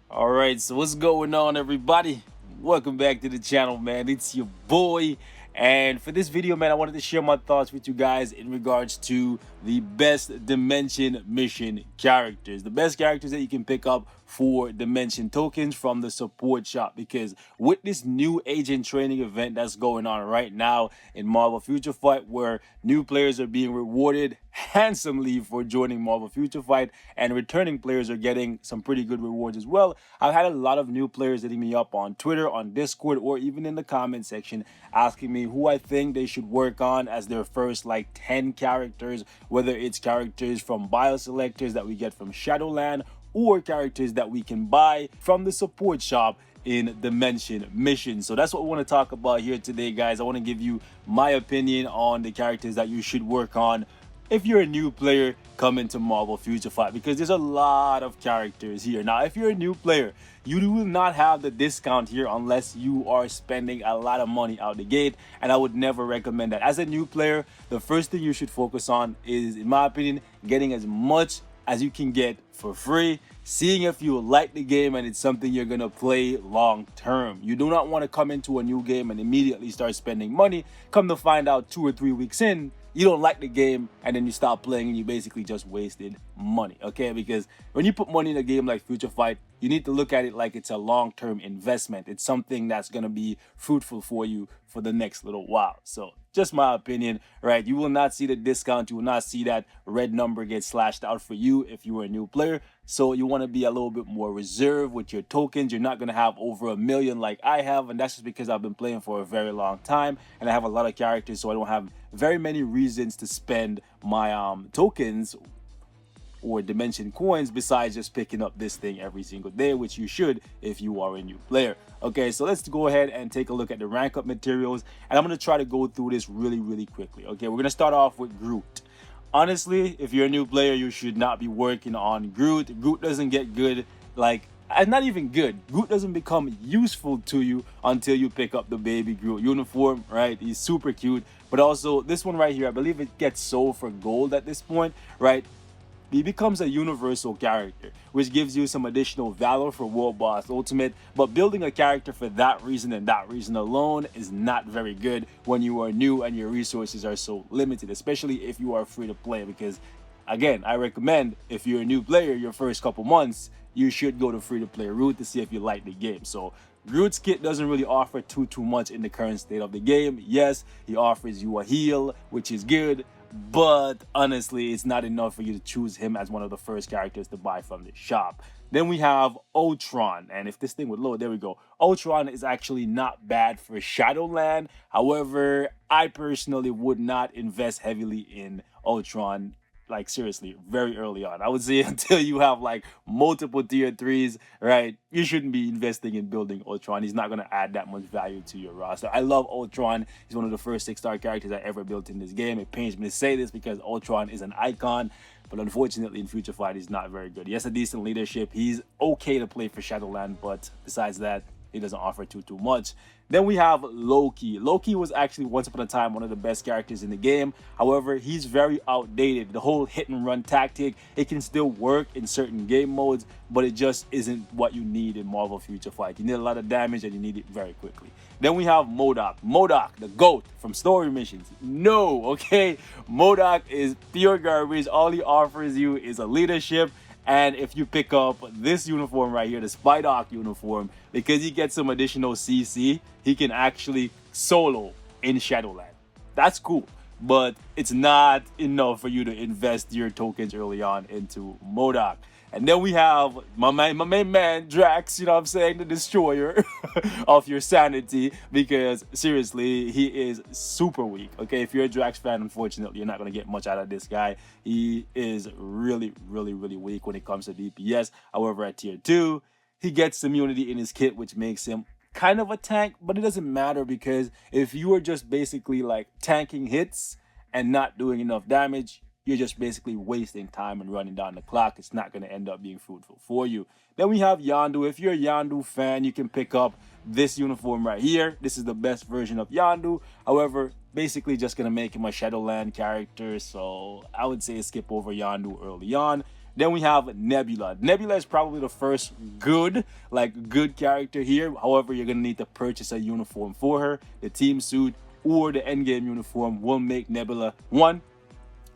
All right, so what's going on, everybody? Welcome back to the channel, man. It's your boy. And for this video, man, I wanted to share my thoughts with you guys in regards to the best Dimension mission characters. The best characters that you can pick up for Dimension tokens from the support shop. Because with this new agent training event that's going on right now in Marvel Future Fight, where new players are being rewarded handsomely for joining Marvel Future Fight, and returning players are getting some pretty good rewards as well. I've had a lot of new players hitting me up on Twitter, on Discord, or even in the comment section asking me who I think they should work on as their first like 10 characters, whether it's characters from bioselectors that we get from Shadowland or characters that we can buy from the support shop in Dimension Mission. So that's what we want to talk about here today, guys. I want to give you my opinion on the characters that you should work on if you're a new player coming to Marvel Future Fight, because there's a lot of characters here. Now, if you're a new player, you will not have the discount here unless you are spending a lot of money out the gate, and I would never recommend that. As a new player, the first thing you should focus on is, in my opinion, getting as much as you can get for free, seeing if you like the game and it's something you're gonna play long term. You do not want to come into a new game and immediately start spending money. Come to find out 2 or 3 weeks in, you don't like the game, and then you stop playing and you basically just wasted money, okay? Because when you put money in a game like Future Fight, you need to look at it like it's a long-term investment. It's something that's going to be fruitful for you for the next little while. So just my opinion, right? You will not see the discount. You will not see that red number get slashed out for you if you were a new player. So you want to be a little bit more reserved with your tokens. You're not going to have over 1 million like I have, and that's just because I've been playing for a very long time and I have a lot of characters, so I don't have very many reasons to spend my tokens or dimension coins besides just picking up this thing every single day, which you should if you are a new player. Okay, so let's go ahead and take a look at the rank up materials, and I'm going to try to go through this really quickly. Okay, we're going to start off with Groot. Honestly, if you're a new player, you should not be working on Groot. Groot doesn't get good, like, not even good. Groot doesn't become useful to you until you pick up the baby Groot uniform, right? He's super cute. But also, this one right here, I believe it gets sold for gold at this point, right? He becomes a universal character, which gives you some additional valor for World Boss Ultimate, but building a character for that reason and that reason alone is not very good when you are new and your resources are so limited, especially if you are free to play. Because again, I recommend if you're a new player, your first couple months, you should go to free to play route to see if you like the game. So Groot's kit doesn't really offer too much in the current state of the game. Yes, he offers you a heal, which is good, but honestly, it's not enough for you to choose him as one of the first characters to buy from the shop. Then we have Ultron, and if this thing would load, there we go. Ultron is actually not bad for Shadowland. However, I personally would not invest heavily in Ultron, like seriously, very early on. I would say until you have like multiple tier 3s, right? You shouldn't be investing in building Ultron. He's not going to add that much value to your roster. I love Ultron. He's one of the first 6-star characters I ever built in this game. It pains me to say this because Ultron is an icon, but unfortunately in Future Fight he's not very good. He has a decent leadership. He's okay to play for Shadowland, but besides that, he doesn't offer too much. Then we have Loki. Loki was actually once upon a time one of the best characters in the game. However, he's very outdated. The whole hit and run tactic, it can still work in certain game modes, but it just isn't what you need in Marvel Future Fight. You need a lot of damage and you need it very quickly. Then we have MODOK. MODOK, the GOAT from story missions. No, okay? MODOK is pure garbage. All he offers you is a leadership. And if you pick up this uniform right here, the Spydock uniform, because he gets some additional CC, he can actually solo in Shadowland. That's cool, but it's not enough for you to invest your tokens early on into MODOK. And then we have my main man, Drax, you know what I'm saying, the destroyer of your sanity, because seriously, he is super weak. Okay, if you're a Drax fan, unfortunately, you're not going to get much out of this guy. He is really weak when it comes to DPS. However, at tier 2, he gets immunity in his kit, which makes him kind of a tank, but it doesn't matter because if you are just basically like tanking hits and not doing enough damage, you're just basically wasting time and running down the clock. It's not going to end up being fruitful for you. Then we have Yondu. If you're a Yondu fan, you can pick up this uniform right here. This is the best version of Yondu. However, basically just going to make him a Shadowland character. So I would say skip over Yondu early on. Then we have Nebula. Nebula is probably the first good character here. However, you're going to need to purchase a uniform for her. The team suit or the endgame uniform will make Nebula, one,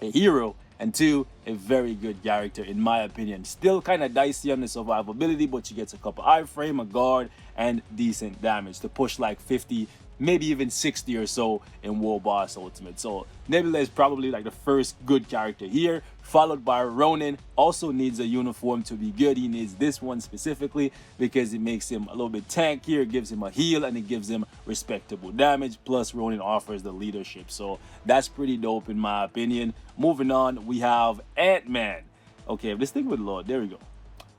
a hero, and two, a very good character in my opinion. Still kind of dicey on the survivability, but she gets a couple iframe, a guard, and decent damage to push like 50, maybe even 60 or so in War Boss Ultimate. So Nebula is probably like the first good character here, followed by Ronin. Also needs a uniform to be good. He needs this one specifically because it makes him a little bit tankier, it gives him a heal, and it gives him respectable damage. Plus Ronin offers the leadership, so that's pretty dope in my opinion. Moving on, we have Ant-Man. Okay, if this thing would load, there we go.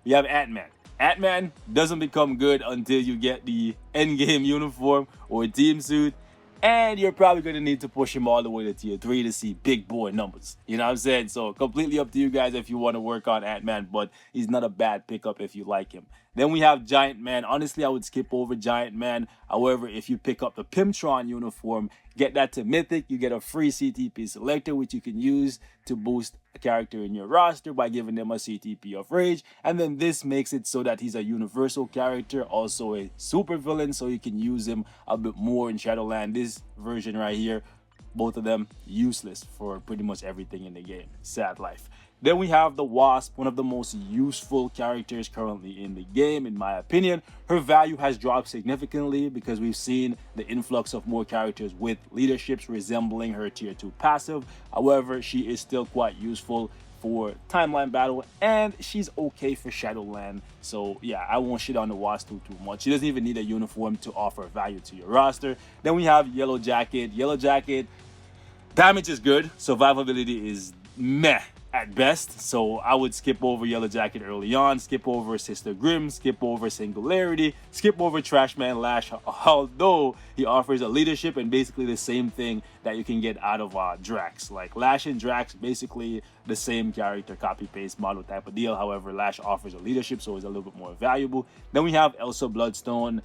We have Ant-Man. Ant-Man doesn't become good until you get the endgame uniform or team suit, and you're probably going to need to push him all the way to tier 3 to see big boy numbers. You know what I'm saying? So completely up to you guys if you want to work on Ant-Man, but he's not a bad pickup if you like him. Then we have Giant Man. Honestly, I would skip over Giant Man. However, if you pick up the Pimptron uniform, get that to Mythic, you get a free CTP selector, which you can use to boost a character in your roster by giving them a CTP of Rage. And then this makes it so that he's a universal character, also a super villain, so you can use him a bit more in Shadowland. This version right here, both of them useless for pretty much everything in the game. Sad life. Then we have the Wasp, one of the most useful characters currently in the game, in my opinion. Her value has dropped significantly because we've seen the influx of more characters with leaderships resembling her tier 2 passive. However, she is still quite useful for timeline battle, and she's okay for Shadowland. So yeah, I won't shit on the Wasp too much. She doesn't even need a uniform to offer value to your roster. Then we have Yellow Jacket. Yellow Jacket, damage is good, survivability is meh at best, so I would skip over Yellow Jacket early on, skip over Sister Grimm, skip over Singularity, skip over Trashman Lash, although he offers a leadership and basically the same thing that you can get out of Drax. Like Lash and Drax, basically the same character, copy-paste model type of deal. However, Lash offers a leadership, so it's a little bit more valuable. Then we have Elsa Bloodstone.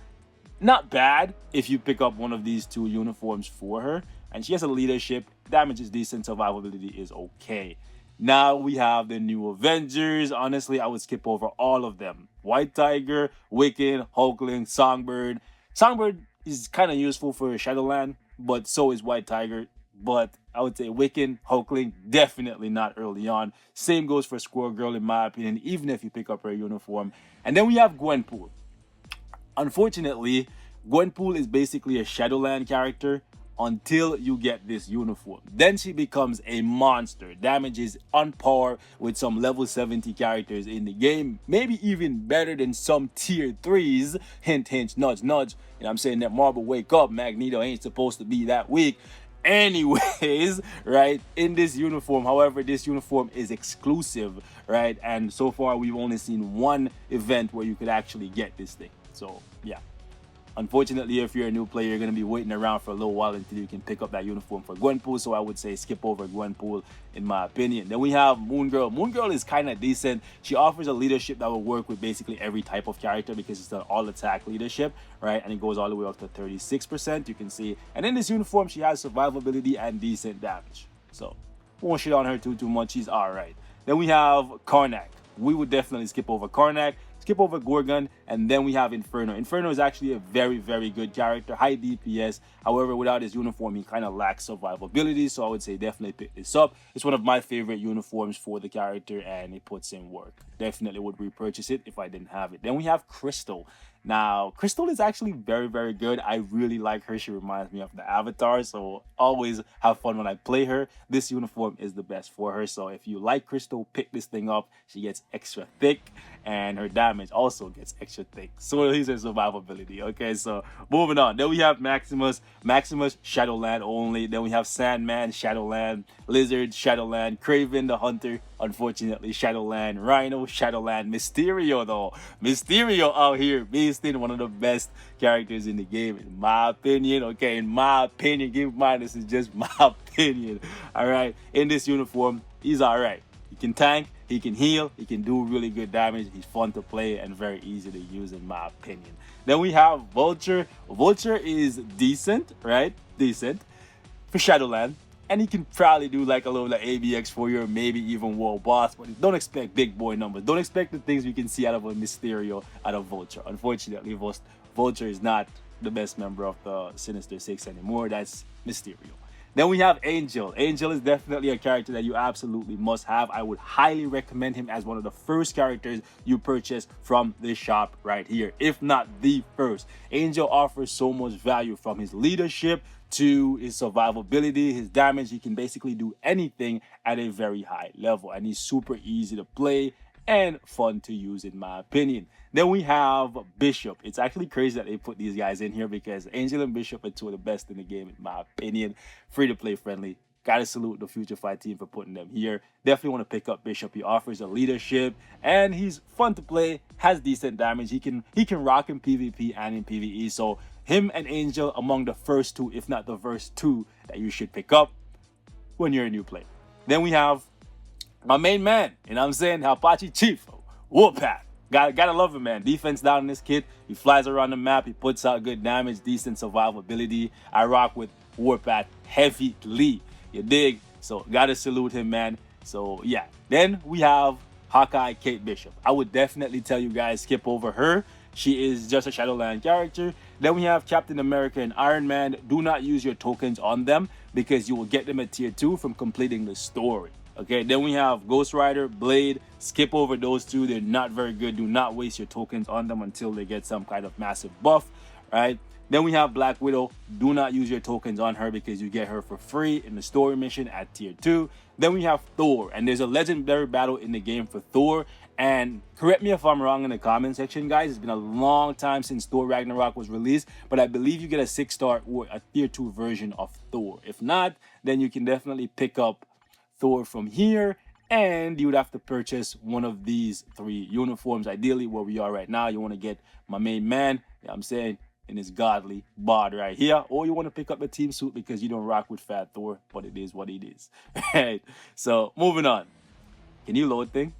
Not bad if you pick up one of these two uniforms for her, and she has a leadership, damage is decent, survivability is okay. Now we have the new Avengers. Honestly, I would skip over all of them. White Tiger, Wiccan, Hulkling, Songbird. Songbird is kind of useful for Shadowland, but so is White Tiger. But I would say Wiccan, Hulkling, definitely not early on. Same goes for Squirrel Girl in my opinion, even if you pick up her uniform. And then we have Gwenpool. Unfortunately, Gwenpool is basically a Shadowland character until you get this uniform. Then she becomes a monster. Damage is on par with some level 70 characters in the game, maybe even better than some tier 3s. Hint, hint, nudge, nudge. And I'm saying that Marvel, wake up, Magneto ain't supposed to be that weak. Anyways, right, in this uniform, however, this uniform is exclusive, right? And so far we've only seen one event where you could actually get this thing. So yeah, unfortunately, if you're a new player, you're going to be waiting around for a little while until you can pick up that uniform for Gwenpool. So I would say skip over Gwenpool in my opinion. Then we have Moon Girl. Moon Girl is kind of decent. She offers a leadership that will work with basically every type of character because it's an all attack leadership, right? And it goes all the way up to 36%, you can see. And in this uniform, she has survivability and decent damage. So won't shit on her too much. She's all right. Then we have Karnak. We would definitely skip over Karnak, skip over Gorgon, and then we have Inferno. Inferno is actually a very, very good character, high DPS. However, without his uniform, he kind of lacks survivability, so I would say definitely pick this up. It's one of my favorite uniforms for the character, and it puts in work. Definitely would repurchase it if I didn't have it. Then we have Crystal. Now, Crystal is actually very, very good. I really like her. She reminds me of the Avatar, so always have fun when I play her. This uniform is the best for her, so if you like Crystal, pick this thing up. She gets extra thick, and her damage also gets extra thick. So he's her survivability, okay? So moving on. Then we have Maximus. Maximus, Shadowland only. Then we have Sandman, Shadowland. Lizard, Shadowland. Kraven the Hunter, unfortunately, Shadowland. Rhino, Shadowland. Mysterio, though. Mysterio out here being one of the best characters in the game, in my opinion. Okay, in my opinion, keep in mind this is just my opinion. All right, in this uniform, he's all right. He can tank, he can heal, he can do really good damage. He's fun to play and very easy to use in my opinion. Then we have Vulture. Vulture is decent, right? Decent for Shadowland. And he can probably do like a little like ABX for you, or maybe even World Boss, but don't expect big boy numbers. Don't expect the things we can see out of a Mysterio, out of Vulture. Unfortunately, Vulture is not the best member of the Sinister Six anymore. That's Mysterio. Then we have Angel. Angel is definitely a character that you absolutely must have. I would highly recommend him as one of the first characters you purchase from this shop right here, if not the first. Angel offers so much value, from his leadership to his survivability, his damage. He can basically do anything at a very high level, and he's super easy to play and fun to use in my opinion. Then we have Bishop. It's actually crazy that they put these guys in here, because Angel and Bishop are two of the best in the game in my opinion. Free to play friendly. Gotta salute the Future Fight team for putting them here. Definitely want to pick up Bishop. He offers a leadership and he's fun to play, has decent damage. He can rock in PvP and in PvE. So him and Angel among the first two, if not the first two, that you should pick up when you're a new player. Then we have my main man, you know what I'm saying? Apache Chief, Warpath. Gotta love him, man. Defense down in this kid. He flies around the map. He puts out good damage, decent survivability. I rock with Warpath heavily. You dig? So gotta salute him, man. So yeah. Then we have Hawkeye Kate Bishop. I would definitely tell you guys skip over her. She is just a Shadowland character. Then we have Captain America and Iron Man. Do not use your tokens on them, because you will get them at tier 2 from completing the story. Okay, then we have Ghost Rider, Blade. Skip over those two. They're not very good. Do not waste your tokens on them until they get some kind of massive buff, right? Then we have Black Widow. Do not use your tokens on her, because you get her for free in the story mission at tier 2. Then we have Thor, and there's a legendary battle in the game for Thor. And correct me if I'm wrong in the comment section, guys. It's been a long time since Thor Ragnarok was released, but I believe you get a 6-star or a tier 2 version of Thor. If not, then you can definitely pick up Thor from here, and you would have to purchase one of these 3 uniforms. Ideally, where we are right now, you want to get my main man, you know what I'm saying, in his godly bod right here, or you want to pick up the team suit because you don't rock with Fat Thor, but it is what it is. Right? So moving on. Can you load thing?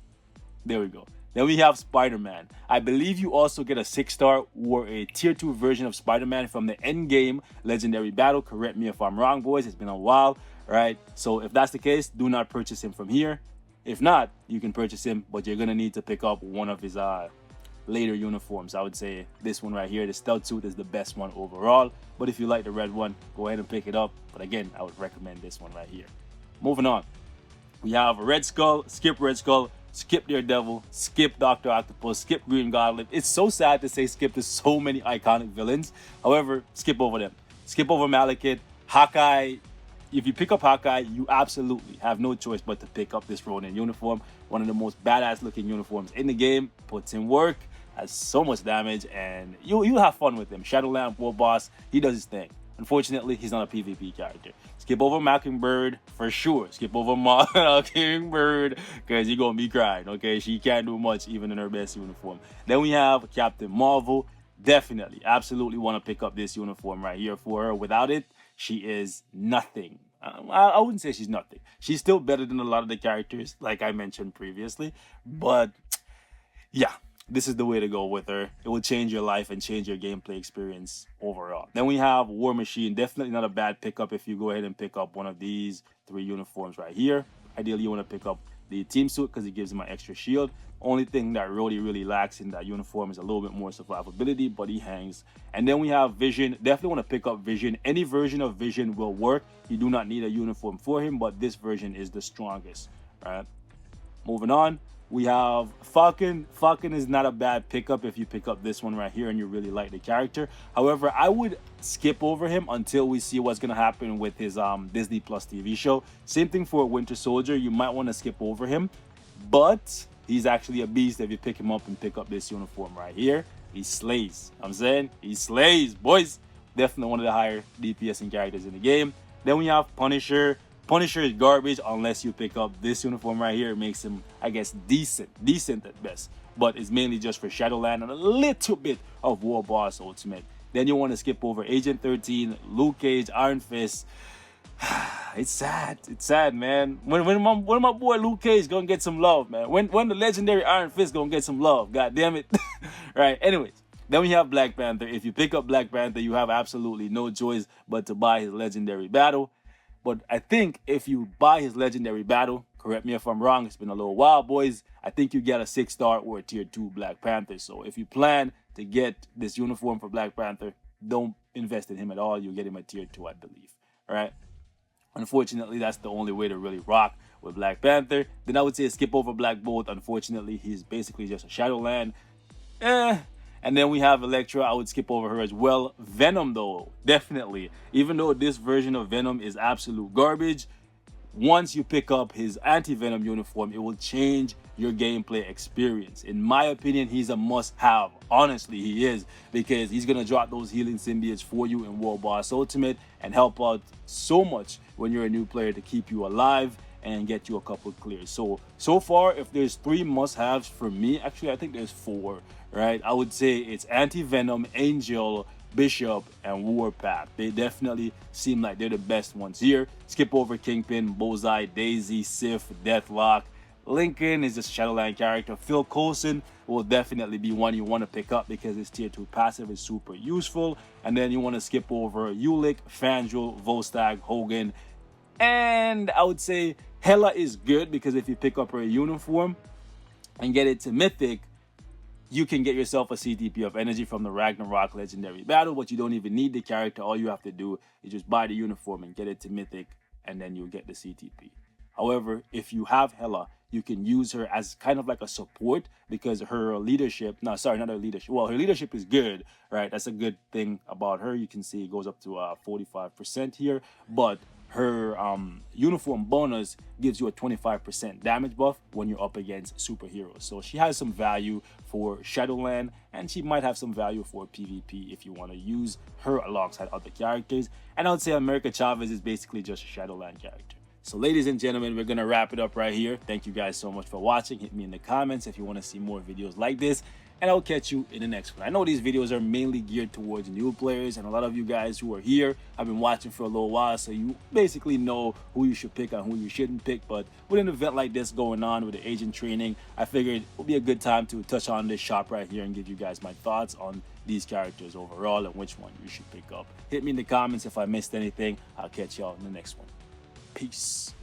There we go. Then we have Spider-Man. I believe you also get a 6-star or a tier 2 version of Spider-Man from the end game legendary battle. Correct me if I'm wrong, boys. It's been a while, right? So if that's the case, do not purchase him from here. If not, you can purchase him, but you're going to need to pick up one of his later uniforms. I would say this one right here, the stealth suit, is the best one overall. But if you like the red one, go ahead and pick it up. But again, I would recommend this one right here. Moving on. We have Red Skull. Skip Red Skull. Skip Daredevil, skip Dr. Octopus, skip Green Goblin. It's so sad to say skip to so many iconic villains. However, skip over them. Skip over Malekith. Hawkeye. If you pick up Hawkeye, you absolutely have no choice but to pick up this Ronin uniform. One of the most badass looking uniforms in the game. Puts in work, has so much damage, and you'll have fun with him. Shadowland War Boss, he does his thing. Unfortunately, he's not a PvP character. Skip over Mockingbird for sure. Skip over Mockingbird, because you're going to be crying, okay? She can't do much even in her best uniform. Then we have Captain Marvel. Definitely, absolutely want to pick up this uniform right here for her. Without it, she is nothing. I wouldn't say she's nothing. She's still better than a lot of the characters, like I mentioned previously. But yeah, this is the way to go with her. It will change your life and change your gameplay experience overall. Then we have War Machine. Definitely not a bad pickup if you go ahead and pick up one of these 3 uniforms right here. Ideally, you want to pick up the team suit because it gives him an extra shield. Only thing that really lacks in that uniform is a little bit more survivability, but he hangs. And then we have Vision. Definitely want to pick up Vision. Any version of Vision will work. You do not need a uniform for him, but this version is the strongest. All right. Moving on. We have Falcon. Falcon is not a bad pickup if you pick up this one right here and you really like the character. However, I would skip over him until we see what's going to happen with his Disney Plus TV show. Same thing for Winter Soldier. You might want to skip over him, but he's actually a beast if you pick him up and pick up this uniform right here. He slays. I'm saying he slays, boys. Definitely one of the higher DPSing characters in the game. Then we have Punisher. Punisher is garbage unless you pick up this uniform right here. It makes him, I guess, decent at best. But it's mainly just for Shadowland and a little bit of War Boss Ultimate. Then you want to skip over Agent 13, Luke Cage, Iron Fist. It's sad. It's sad, man. When my boy Luke Cage gonna get some love, man? When the legendary Iron Fist gonna get some love? God damn it! Right. Anyways, then we have Black Panther. If you pick up Black Panther, you have absolutely no choice but to buy his legendary battle. But I think if you buy his legendary battle, correct me if I'm wrong, it's been a little while, boys, I think you get a 6-star or a tier 2 Black Panther. So if you plan to get this uniform for Black Panther, don't invest in him at all. You'll get him a tier 2, I believe. All right. Unfortunately, that's the only way to really rock with Black Panther. Then I would say skip over Black Bolt. Unfortunately, he's basically just a Shadowland. And then we have Elektra. I would skip over her as well. Venom, though, definitely. Even though this version of Venom is absolute garbage, once you pick up his anti-venom uniform, it will change your gameplay experience. In my opinion, he's a must-have. Honestly, he is, because he's going to drop those healing symbiotes for you in World Boss Ultimate and help out so much when you're a new player to keep you alive and get you a couple clears. So far, if there's 3 must-haves for me, actually I think there's 4, right? I would say it's anti-venom, Angel, Bishop, and Warpath. They definitely seem like they're the best ones here. Skip over Kingpin, Bullseye, Daisy, Sif, Deathlock. Lincoln is a Shadowland character. Phil Coulson will definitely be one you want to pick up because his tier 2 passive is super useful. And then you want to skip over Ulick, Fandral, Volstagg, Hogan. And I would say Hela is good because if you pick up her uniform and get it to Mythic, you can get yourself a CTP of energy from the Ragnarok legendary battle, but you don't even need the character. All you have to do is just buy the uniform and get it to Mythic, and then you'll get the CTP. However, if you have Hela, you can use her as kind of like a support because her leadership, no, sorry, not her leadership. Well, her leadership is good, right? That's a good thing about her. You can see it goes up to 45% here, but her uniform bonus gives you a 25% damage buff when you're up against superheroes. So she has some value for Shadowland, and she might have some value for PvP if you want to use her alongside other characters. And I would say America Chavez is basically just a Shadowland character. So ladies and gentlemen, we're going to wrap it up right here. Thank you guys so much for watching. Hit me in the comments if you want to see more videos like this, and I'll catch you in the next one. I know these videos are mainly geared towards new players, and a lot of you guys who are here have been watching for a little while, so you basically know who you should pick and who you shouldn't pick. But with an event like this going on with the agent training, I figured it would be a good time to touch on this shop right here and give you guys my thoughts on these characters overall and which one you should pick up. Hit me in the comments if I missed anything. I'll catch y'all in the next one. Peace.